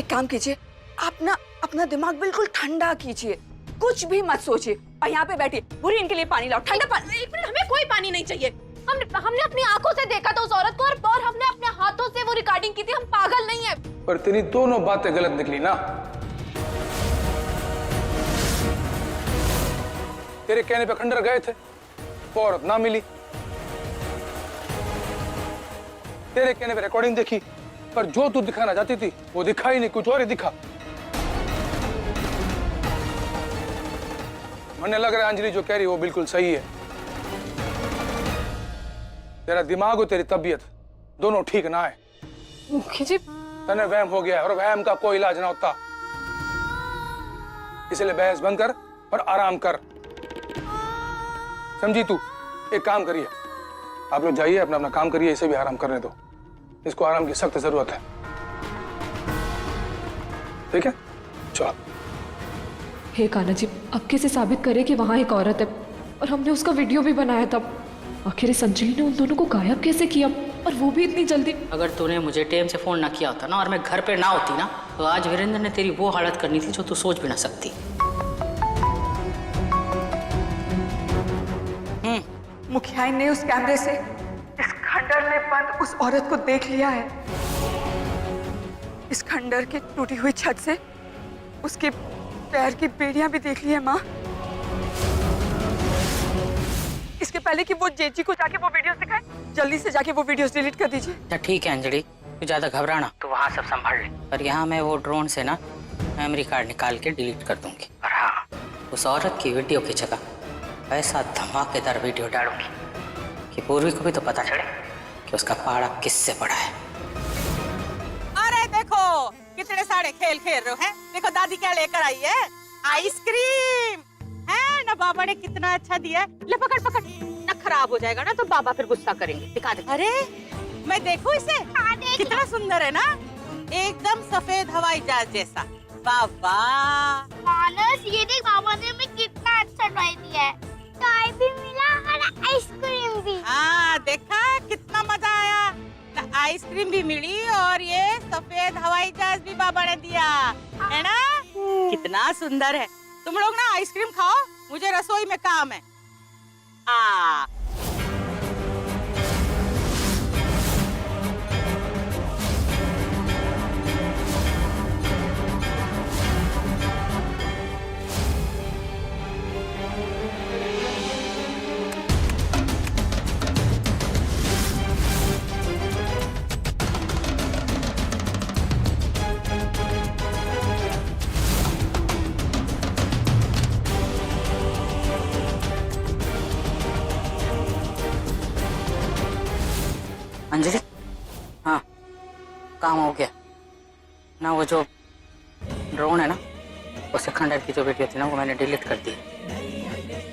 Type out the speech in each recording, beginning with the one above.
काम कीजिए, आप ना अपना दिमाग बिल्कुल ठंडा कीजिए, कुछ भी मत सोचिए और यहाँ पे बैठिए। बुरी, इनके लिए पानी लाओ, ठंडा पानी। हमें कोई पानी नहीं चाहिए। हमने अपनी आंखों से देखा था उस औरत को और हमने अपने हाथों से वो रिकॉर्डिंग की थी। हम पागल नहीं है। पर तेरी दोनों बातें गलत निकली ना। तेरे कहने पे खंडर गए थे, वो औरत ना मिली। तेरे कहने पे रिकॉर्डिंग देखी, पर जो तू दिखाना चाहती थी वो दिखा ही नहीं, कुछ और ही दिखा। मुझे लग रहा है अंजलि जो कह रही है वो बिल्कुल सही है। तेरा दिमाग और तेरी तबीयत दोनों ठीक ना है। मुखी जी, तने वहम हो गया और वहम का कोई इलाज ना होता, इसलिए बहस बंद कर और आराम कर, समझी? तू एक काम करिए, आप लोग जाइए, अपना अपना काम करिए, इसे भी आराम करने दो, इसको आराम की सख्त जरूरत है। ठीक है, चलो। हे कान्हा जी, अब कैसे साबित करे कि वहां एक औरत है और हमने उसका वीडियो भी बनाया था। आखिर इस अंजलि ने उन दोनों को गायब कैसे किया, और वो भी इतनी जल्दी? अगर तूने मुझे टाइम से फोन ना किया होता ना, और मैं घर पे ना होती ना, तो आज वीरेंद्र ने तेरी वो हालत करनी थी जो तू सोच भी ना सकती। मुखिया ने उस कैमरे से इस खंडर में बंद उस औरत को देख लिया है। इस खंडर की टूटी हुई छत से उसके पैर की बेड़ियां भी देख ली है माँ। इसके पहले कि वो जेजी को जाके वो वीडियोस दिखाए, जल्दी से जाके वो वीडियोस डिलीट कर दीजिए। अच्छा ठीक है अंजलि, तू ज्यादा घबराना, तू वहाँ सब संभाल ले। पर यहाँ मैं वो ड्रोन से ना मेमोरी कार्ड निकाल के डिलीट कर दूंगी। और हाँ, उस औरत की वीडियो की जगह ऐसा धमाकेदार वीडियो डालूंगी कि पूर्वी को भी तो पता चले कि उसका पाड़ा किससे पड़ा है। अरे देखो कितने सारे खेल खेल रहे हो हैं। देखो दादी क्या लेकर आई है, आइसक्रीम है ना। बाबा ने कितना अच्छा दिया है। ले पकड़ पकड़, ना खराब हो जाएगा ना तो बाबा फिर गुस्सा करेंगे। दिखा दे। अरे मैं देखूं इसे, कितना सुंदर है ना, एकदम सफेद हवाई जहाज जैसा। बाबा मानस, ये देख बाबा ने हमें कितना अच्छा टॉय दिया है। टॉय भी मिला और आइसक्रीम भी। हाँ देखा कितना मजा आया, आइसक्रीम भी मिली और ये सफेद हवाई जहाज भी बाबा ने दिया है ना। कितना सुंदर है। तुम लोग ना आइसक्रीम खाओ, मुझे रसोई में काम है। अंजलि, हाँ काम हो गया ना। वो जो ड्रोन है ना, उससे खंडर की जो वीडियो थी ना, वो मैंने डिलीट कर दी।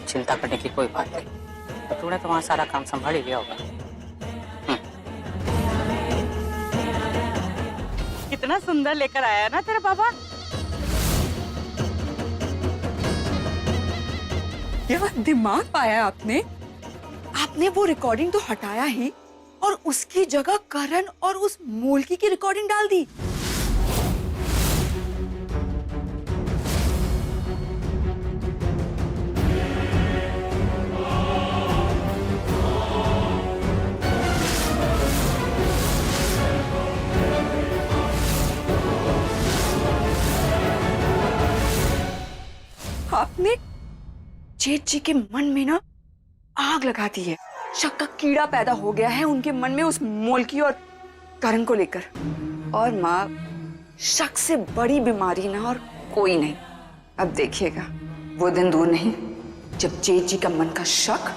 चिंता करने की कोई बात नहीं, तो तूने तो वहाँ सारा काम संभाल ही लिया होगा। कितना सुंदर लेकर आया ना तेरा बाबा। क्या दिमाग पाया आपने? आपने वो रिकॉर्डिंग तो हटाया ही और उसकी जगह करण और उस मूलकी की रिकॉर्डिंग डाल दी। आपने जेठ जी के मन में ना आग लगा दी है। शक का कीड़ा पैदा हो गया है उनके मन में उस मोलकी और करण को लेकर। और माँ, शक से बड़ी बीमारी ना और कोई नहीं। अब देखिएगा, वो दिन दूर नहीं जब जेठ जी का मन का शक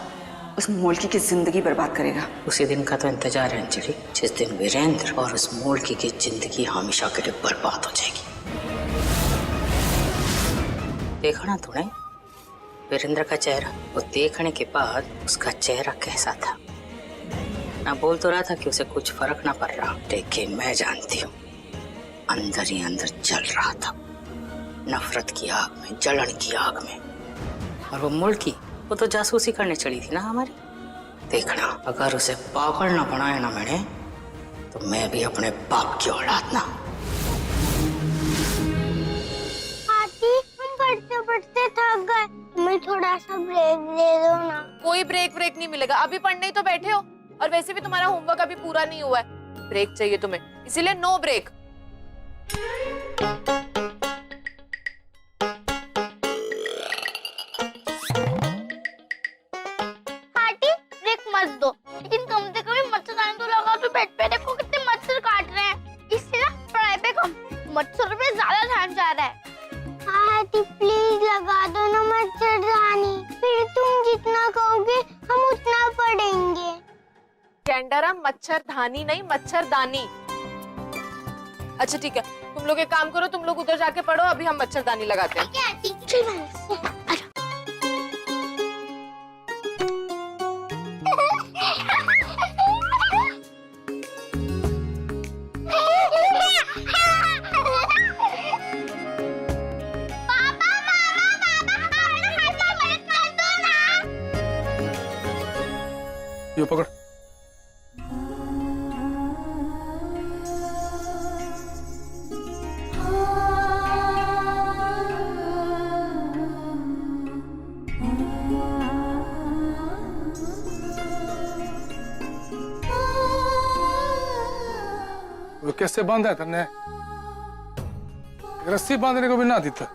उस मोलकी की जिंदगी बर्बाद करेगा। उसी दिन का तो इंतजार है अंजलि, जिस दिन वीरेंद्र और उस मोलकी की जिंदगी हमेशा के लिए बर्बाद हो जाएगी। देखा ना तूने वीरेंद्र का चेहरा, वो देखने के बाद उसका चेहरा कैसा था। मैं बोल तो रहा था कि उसे कुछ फर्क ना पड़ रहा, लेकिन मैं जानती हूँ अंदर ही अंदर जल रहा था, नफरत की आग में, जलन की आग में। और वो मुल्की, वो तो जासूसी करने चली थी ना हमारी। देखना, अगर उसे पागल ना बनाया ना मैंने, तो मैं भी अपने बाप की औलाद ना। पढ़ते थक गए, हमें थोड़ा सा ब्रेक दे दो ना। कोई ब्रेक नहीं मिलेगा, अभी पढ़ने ही तो बैठे हो और वैसे भी तुम्हारा होमवर्क अभी पूरा नहीं हुआ है। ब्रेक चाहिए तुम्हें, इसीलिए नो ब्रेक। आंटी ब्रेक मत दो, लेकिन कम से कम मच्छरदानी तो लगा दो। बेड पे देखो कितने मच्छर काट रहे हैं, इससे ना पढ़ाई पे कम, मच्छर पे ज्यादा ध्यान जा रहा है। आंटी प्लीज लगा दो ना मच्छरदानी, फिर तुम जितना कहोगे हम उतना पढ़ेंगे। कैंडरा, मच्छरदानी नहीं मच्छरदानी। अच्छा ठीक है, तुम लोग एक काम करो, तुम लोग उधर जाके पढ़ो, अभी हम मच्छरदानी लगाते हैं। ठीक है आंटी, चल ये पकड़। वो कैसे बांधा है तन्ने? रस्सी बांधने को भी ना आती था।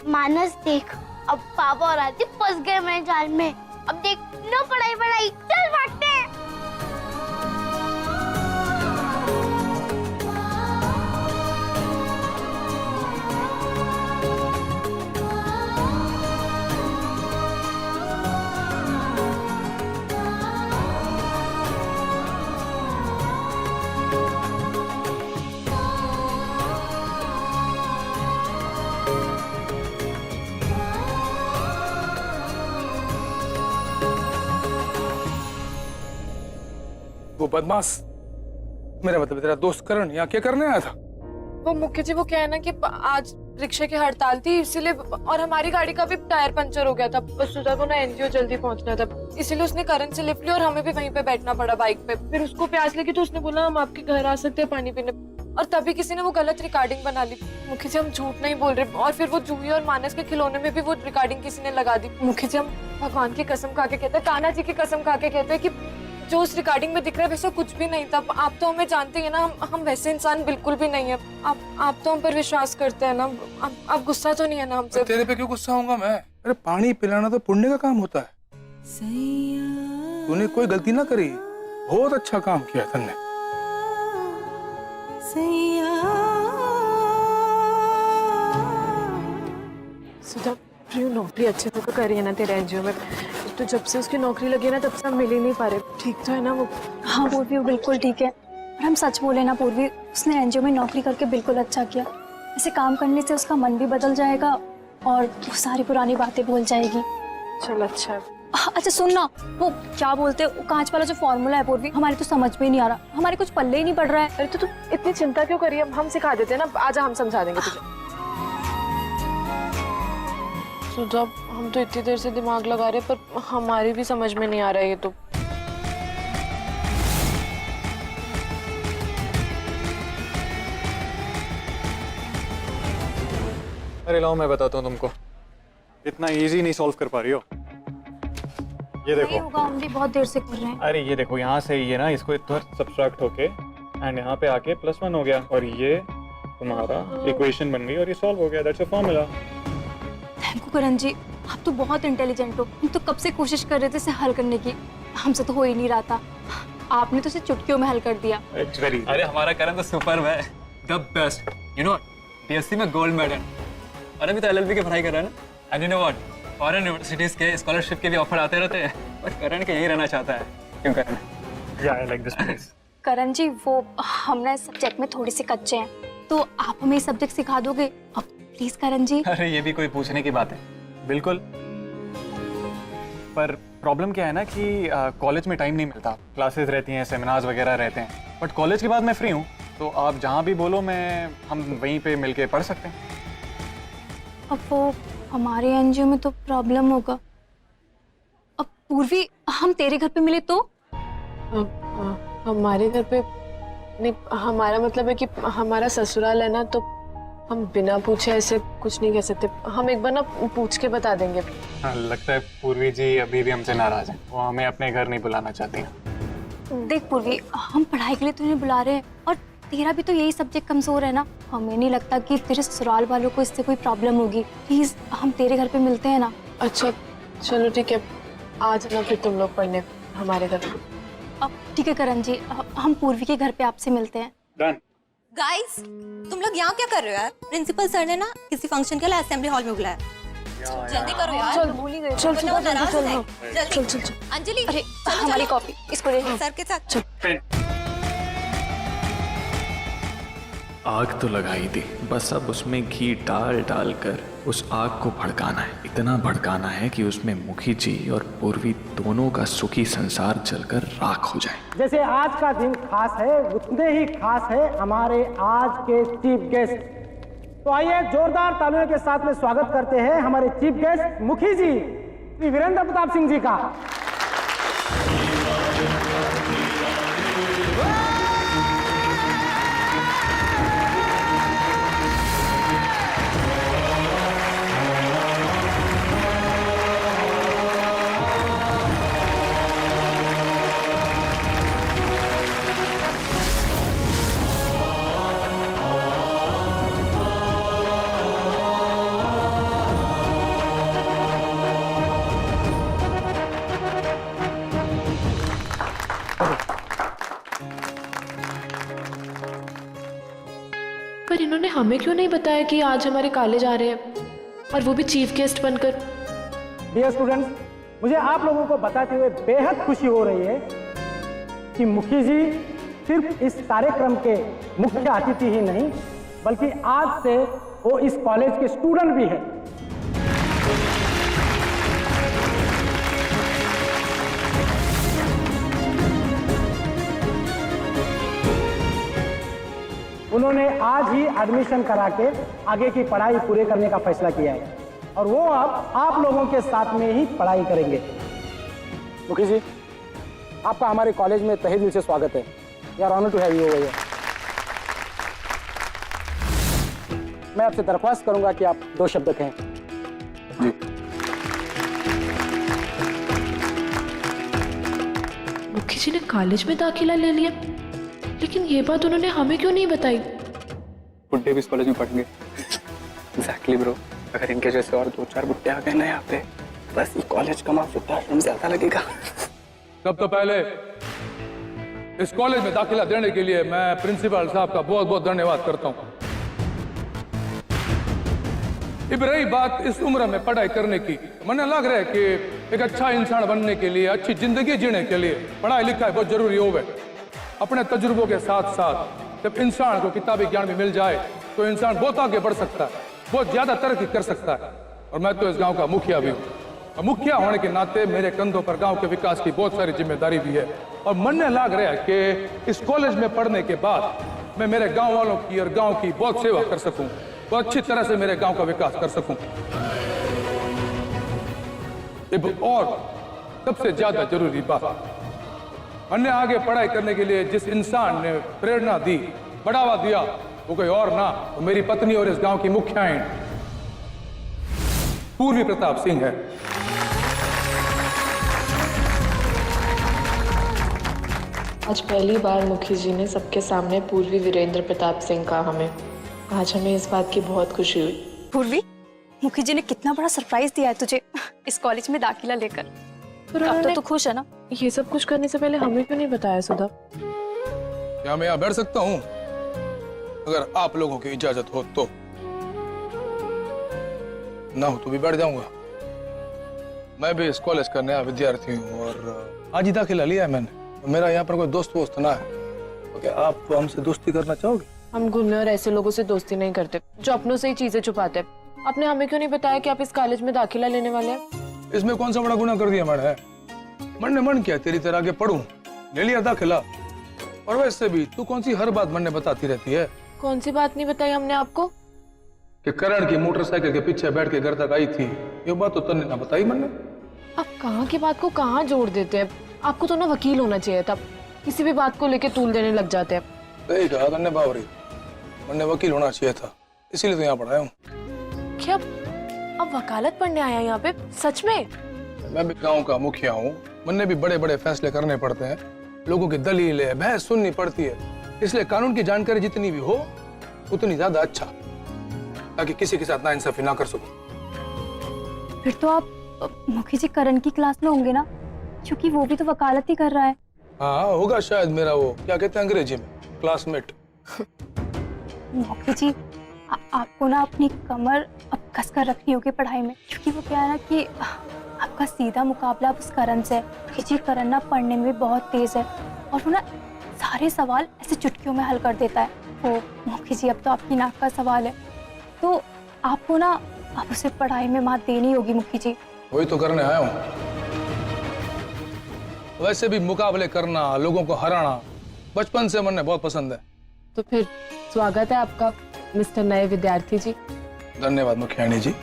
मानस देख, अब पापा और आदि फंस गए मेरे जाल में। अब देख, नो पढ़ाई पढ़ाई, चल भागते हैं। वो बदमाश, मेरा मतलब तेरा दोस्त करण यहाँ क्या करने आया था? वो मुख्य जी, वो क्या है ना कि आज रिक्शे की हड़ताल थी, इसीलिए, और हमारी गाड़ी का भी टायर पंचर हो गया था। बस सुधा को ना एनजीओ जल्दी पहुंचना था, इसीलिए उसने करण से लिफ्ट ली और हमें भी वहीं पे बैठना पड़ा बाइक पे। फिर उसको प्यास लगी तो उसने बोला हम आपके घर आ सकते हैं पानी पीने, और तभी किसी ने वो गलत रिकॉर्डिंग बना ली। मुख्य जी हम झूठ नहीं बोल रहे, और फिर वो जूही और मानस के खिलौने में भी वो रिकॉर्डिंग किसी ने लगा दी। मुख्य जी हम भगवान की कसम खा के कहते हैं, कान्हा जी की कसम खा के कहते हैं कि जो उस रिकॉर्डिंग में दिख रहा है वैसा कुछ भी नहीं था। आप तो हमें जानते हैं ना, हम वैसे इंसान बिल्कुल भी नहीं है। आप तो हम पर विश्वास करते हैं ना, आप गुस्सा तो नहीं है ना हमसे? तेरे पे क्यों गुस्सा होऊंगा मैं? अरे पानी पिलाना तो पुण्य का काम होता है। तूने कोई गलती ना करी, बहुत अच्छा काम किया तन्ने। सुधा, प्रिय नौकरी अच्छे से तो करी है ना तेरे एनजीओ में? तो जब से उसकी नौकरी लगी है ना, तब से हम मिल ही नहीं पा रहे। ठीक तो है ना वो? हाँ पूर्वी, वो बिल्कुल ठीक है। और हम सच बोले ना पूर्वी, उसने एनजीओ में नौकरी करके बिल्कुल अच्छा किया। ऐसे काम करने से उसका मन भी बदल जाएगा और वो सारी पुरानी बातें भूल जाएगी। चल अच्छा है। अच्छा सुन ना, वो क्या बोलते हैं, वो कांच वाला जो फॉर्मूला है पूर्वी, हमारे तो समझ में ही नहीं आ रहा, हमारे कुछ पल्ले ही नहीं पड़ रहा है। अरे तो तू इतनी चिंता क्यों करी है? हम सिखा देते हैं ना, आजा हम समझा देंगे तुझे। सुधा, हम तो इतनी देर से दिमाग लगा रहे, पर हमारी भी समझ में नहीं आ रहा है ये तो। अरे लाओ मैं बताता हूँ तुमको, इतना इजी नहीं सॉल्व कर पा रही हो। ये देखो, नहीं होगा, हम भी बहुत देर से कर रहे हैं। अरे ये देखो, यहाँ से ये ना, इसको इधर सब्ट्रैक्ट होके एंड यहाँ पे आके +1 हो गया, और ये तुम्हारा इक्वेशन बन गई और ये सॉल्व हो गया। That's a formula. Thank you Karan ji, आप तो बहुत इंटेलिजेंट हो। हम तो कब से कोशिश कर रहे थे इसे हल करने की, हमसे तो हो ही नहीं रहा था। आपने तो इसे चुटकियों में हल कर दिया। इट्स वेरी, अरे हमारा करण तो सुपर है, the best. You know BSc में गोल्ड मेडल, और अभी तो एलएलबी की पढ़ाई कर रहा है ना। And you know what, foreign universities के स्कॉलरशिप के भी ऑफर आते रहते हैं, बट करण के यही रहना चाहता है। क्यों करण? या आई लाइक दिस प्लेस। करण जी वो हम ना इस सब्जेक्ट में थोड़ी सी कच्चे हैं, तो आप हमें ये सब्जेक्ट सिखा दोगे अब प्लीज करण जी। अरे ये भी कोई पूछने की बात है, बिल्कुल। पर प्रॉब्लम क्या है ना कि कॉलेज में टाइम नहीं मिलता, क्लासेस रहती हैं, सेमिनार्स वगैरह रहते हैं, बट कॉलेज के बाद मैं फ्री हूँ, तो आप जहाँ भी बोलो हम वहीं पे मिलके पढ़ सकते हैं। अब वो हमारे एनजीओ में तो प्रॉब्लम होगा। अब पूर्वी हम तेरे घर पे मिले तो? हमारे घर पे नहीं, हमारा मतलब है कि हमारा ससुराल है ना, तो हम बिना पूछे ऐसे कुछ नहीं कह सकते। हम एक बार ना पूछ के बता देंगे। हाँ, लगता है पूर्वी जी अभी भी हमसे नाराज हैं, वो हमें अपने घर नहीं बुलाना चाहती हैं। देख पूर्वी, हम पढ़ाई के लिए तुम्हें बुला रहे हैं और तेरा भी तो यही सब्जेक्ट कमजोर है ना, हमें नहीं लगता कि तेरे ससुराल वालों को इससे कोई प्रॉब्लम होगी। प्लीज हम तेरे घर पे मिलते हैं ना। अच्छा चलो ठीक है, आज ना फिर तुम लोग पढ़ने हमारे घर पे। अब ठीक है करण जी, हम पूर्वी के घर पे आपसे मिलते हैं। डन। गाइस, तुम लोग यहाँ क्या कर रहे हो यार? प्रिंसिपल सर ने ना किसी फंक्शन के लिए असेंबली हॉल में बुलाया। जल्दी करो यार। चल भूल ही गए। चल चल वो नाराज चल है। चल जल्दी। चल चल चल। अंजलि, अरे चलो, हमारी चलो। कॉफी इसको दे। सर के साथ। आग तो लगाई थी, बस अब उसमें घी डाल डाल कर उस आग को भड़काना है। इतना भड़काना है कि उसमें मुखी जी और पूर्वी दोनों का सुखी संसार जलकर राख हो जाए। जैसे आज का दिन खास है, उतने ही खास है हमारे आज के चीफ गेस्ट। तो आइए जोरदार तालियों के साथ में स्वागत करते हैं हमारे चीफ गेस्ट मुखी जी श्री वीरेंद्र प्रताप सिंह जी का। पर इन्होंने हमें क्यों नहीं बताया कि आज हमारे कॉलेज आ रहे हैं, और वो भी चीफ गेस्ट बनकर। डियर स्टूडेंट्स, मुझे आप लोगों को बताते हुए बेहद खुशी हो रही है कि मुखी जी सिर्फ इस कार्यक्रम के मुख्य अतिथि ही नहीं, बल्कि आज से वो इस कॉलेज के स्टूडेंट भी है। उन्होंने आज ही एडमिशन करा के आगे की पढ़ाई पूरे करने का फैसला किया है और वो अब आप लोगों के साथ में ही पढ़ाई करेंगे। मुखी जी, आपका हमारे कॉलेज में तहे दिल से स्वागत है। We are honoured to have you over here. मैं आपसे दरख्वास्त करूंगा कि आप 2 शब्द कहें। जी। मुखी जी ने कॉलेज में दाखिला ले लिया, लेकिन ये बात उन्होंने हमें क्यों नहीं बताई? बुड्ढे भी इस कॉलेज में पढ़ेंगे। एग्जैक्टली ब्रो, अगर इनके जैसे और 2-4 बुड्ढे आ गए ना यहाँ पे, बस ये कॉलेज का मार्क्स ज्यादा लगेगा। सब तो पहले इस कॉलेज में दाखिला देने के लिए मैं प्रिंसिपल साहब का बहुत बहुत धन्यवाद करता हूँ। अब रही बात इस उम्र में पढ़ाई करने की, मुझे लग रहा है कि एक अच्छा इंसान बनने के लिए, अच्छी जिंदगी जीने के लिए पढ़ाई लिखाई बहुत जरूरी होवे। अपने तजुर्बों के साथ साथ जब इंसान को किताबी ज्ञान भी मिल जाए तो इंसान बहुत आगे बढ़ सकता है, बहुत ज्यादा तरक्की कर सकता है। और मैं तो इस गांव का मुखिया भी हूँ, और मुखिया होने के नाते मेरे कंधों पर गांव के विकास की बहुत सारी जिम्मेदारी भी है। और मन में लग रहा है कि इस कॉलेज में पढ़ने के बाद मैं मेरे गांव वालों की और गांव की बहुत सेवा कर सकूं, बहुत अच्छी तरह से मेरे गांव का विकास कर सकूं। और सबसे ज्यादा जरूरी बात, हमने आगे पढ़ाई करने के लिए जिस इंसान ने प्रेरणा दी, बढ़ावा दिया, वो कोई और ना, वो मेरी पत्नी और इस गांव की मुखियाएं पूर्वी प्रताप सिंह है। आज पहली बार मुखी जी ने सबके सामने पूर्वी वीरेंद्र प्रताप सिंह कहा हमें। आज हमें इस बात की बहुत खुशी हुई। पूर्वी, मुखी जी ने कितना बड़ा सरप्राइज दिया है तुझे इस कॉलेज में दाखिला लेकर। अब तो तू खुश है ना? ये सब कुछ करने से पहले हमें क्यों नहीं बताया सुधा? क्या मैं यहाँ बैठ सकता हूँ अगर आप लोगों की इजाजत हो तो? ना हो तो भी बैठ जाऊंगा। मैं भी इस कॉलेज का नया विद्यार्थी हूँ और आज ही दाखिला लिया है मैंने। मेरा यहाँ पर कोई दोस्त वोस्त ना है, तो क्या आप तो हमसे दोस्ती करना चाहोगे? हम गुंडे और ऐसे लोगों से दोस्ती नहीं करते जो अपनों से ही चीजें छुपाते हैं। आपने हमें क्यों नहीं बताया कि आप इस कॉलेज में दाखिला लेने वाले हैं? इसमें कौन सा बड़ा गुनाह कर दिया मैंने? मन ने मन किया तेरी तरह आगे पढ़ूं, ले लिया दाखिला। और वैसे भी तू कौन सी हर बात मन ने बताती रहती है? कौन सी बात नहीं बताई हमने आपको? कि करण की मोटरसाइकिल के पीछे बैठ के घर तक आई थी, ये बात तो तन्ने ना बताई मन ने। आप कहाँ की बात को कहाँ जोड़ देते हैं? आपको तो ना वकील होना चाहिए था, किसी भी बात को लेके तूल देने लग जाते हैं। सही कहा तन्ने बावरी, मन ने वकील होना चाहिए था, इसीलिए तो यहाँ पढ़ाया हूँ। क्या अब वकालत पढ़ने आया यहाँ पे? सच में? मैं भी गांव का मुखिया हूँ, मन ने भी बड़े बड़े फैसले करने पड़ते हैं, लोगों की दलीलें बहस सुननी पड़ती है, इसलिए कानून की जानकारी जितनी भी हो उतनी ज्यादा अच्छा, ताकि किसी के साथ नाइंसाफी ना कर सको। फिर तो आप मुखी जी करण की क्लास में होंगे ना, क्योंकि वो भी तो वकालत ही कर रहा है। हाँ होगा शायद मेरा वो क्या कहते हैं अंग्रेजी में क्लासमेट। मुखी जी आपको ना अपनी कमर अब कस कर रखनी होगी पढ़ाई में, क्योंकि वो क्या है ना कि आपका सीधा मुकाबला उस करण से है। मुखी जी करण ना पढ़ने में बहुत तेज है और वो ना सारे सवाल ऐसे चुटकियों में हल कर देता है। वो मुखी जी अब तो आपकी नाक का सवाल है, तो आपको ना अब उसे पढ़ाई में मात देनी होगी मुखी जी। वही तो करने आया हूँ। वैसे भी मुकाबले करना, लोगों को हराना बचपन से मन ने बहुत पसंद है। तो फिर स्वागत है आपका मिस्टर नए विद्यार्थी जी। धन्यवाद मुखियानी जी।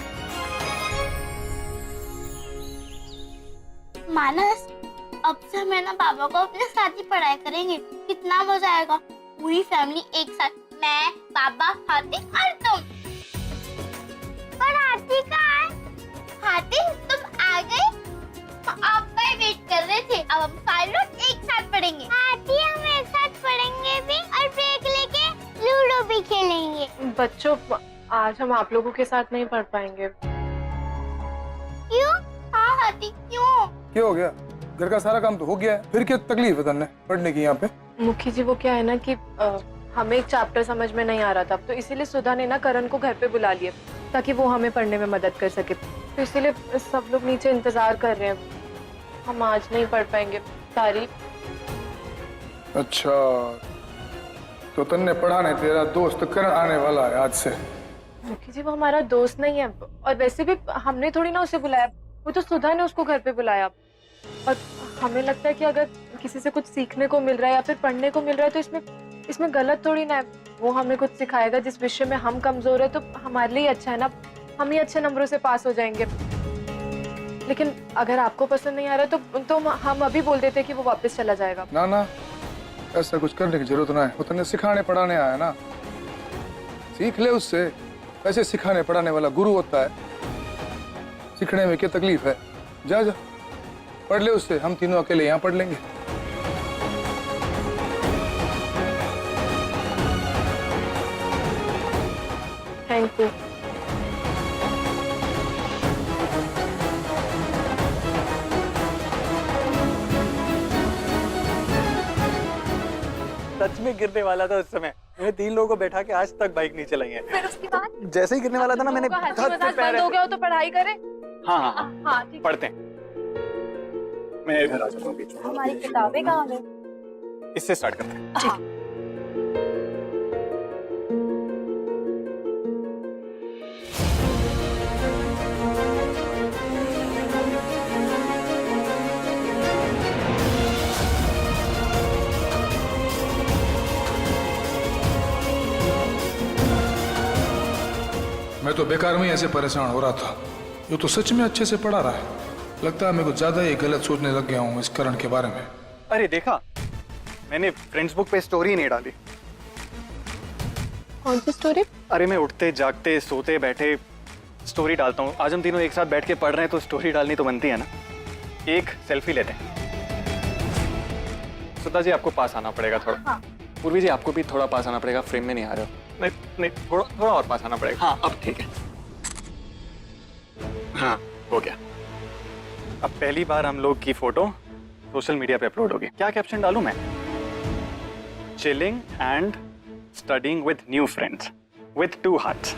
मानस, अब से मैं ना पापा को अपने साथ ही पढ़ाई करेंगे, कितना मजा आएगा। पूरी फैमिली एक साथ, मैं, पापा, हाथी और तुम। पर हाथी कहाँ है? हाथी तुम आ गए? आपका ही वेट कर रहे थे। अब हम सारे लोग एक साथ पढ़ेंगे। हाथी हम एक साथ पढ़ेंगे भी और ब्रेक लेके लूडो भी खेलेंगे। बच्चों आज हम आप लोगों के साथ नहीं पढ़ पाएंगे। क्यों? हाँ हाथी क्यों? क्या हो गया? घर का सारा काम तो हो गया है, फिर क्या तकलीफ है तन्ने पढ़ने की यहाँ पे? मुखी जी वो क्या है ना कि हमें एक चैप्टर समझ में नहीं आ रहा था, तो इसीलिए सुधा ने ना करण को घर पे बुला लिया ताकि वो हमें पढ़ने में मदद कर सके। तो इसीलिए सब लोग नीचे इंतजार कर रहे हैं। हम आज नहीं पढ़ पाएंगे सारी। अच्छा तो तन्ने पढ़ाने तेरा दोस्त करण आने वाला है आज से? मुखी जी वो हमारा दोस्त नहीं है, और वैसे भी हमने थोड़ी ना उसे बुलाया, वो तो सुधा ने उसको घर पे बुलाया। और हमें लगता है कि अगर किसी से कुछ सीखने को मिल रहा है या फिर पढ़ने को मिल रहा है तो इसमें गलत थोड़ी ना है। वो हमें कुछ सिखाएगा जिस विषय में हम कमजोर है, तो हमारे लिए अच्छा है ना, हम ही अच्छे नंबरों से पास हो जाएंगे। लेकिन अगर आपको पसंद नहीं आ रहा तो हम अभी बोल देते कि वो वापस चला जाएगा। ना ना ऐसा कुछ करने की जरूरत ना है, वो तन्ने सिखाने पढ़ाने आया ना, सीख ले उससे। वैसे सिखाने पढ़ाने वाला गुरु होता है, सीखने में क्या तकलीफ है? जा जा पढ़ ले उससे, हम तीनों अकेले यहाँ पढ़ लेंगे। Thank you. सच में गिरने वाला था उस समय, मैंने 3 लोगों को बैठा के आज तक बाइक नहीं चलाई है। फिर उसके बाद जैसे ही गिरने वाला था ना मैंने बंद हो गया हो तो पढ़ाई करें। हाँ हाँ हाँ हाँ ठीक। पढ़ते हैं। मैं इधर आ जाता हूँ। हमारी किताबें कहाँ गई? इससे स्टार्ट करते हैं। मैं तो बेकार में ऐसे परेशान हो रहा था, ये तो सच में अच्छे से पढ़ा रहा है। लगता है मैं कुछ ज्यादा ही गलत सोचने लग गया हूँ इस करण के बारे में। अरे देखा, मैंने फ्रेंड्स बुक पे स्टोरी नहीं डाली। कौन सी स्टोरी? अरे मैं उठते जागते सोते बैठे स्टोरी डालता हूँ। आज हम तीनों एक साथ बैठ के पढ़ रहे हैं तो स्टोरी डालनी तो बनती है ना। एक सेल्फी लेते हैं। सुधा जी आपको पास आना पड़ेगा थोड़ा। हाँ। पूर्वी जी आपको भी थोड़ा पास आना पड़ेगा, फ्रेम में नहीं आ रहे हो। नहीं थोड़ा और पास आना पड़ेगा। हाँ अब ठीक है। हाँ हो गया। अब पहली बार हम लोग की फोटो सोशल मीडिया पे अपलोड होगी। क्या कैप्शन डालूं मैं? Chilling and studying with new friends with 2 hearts.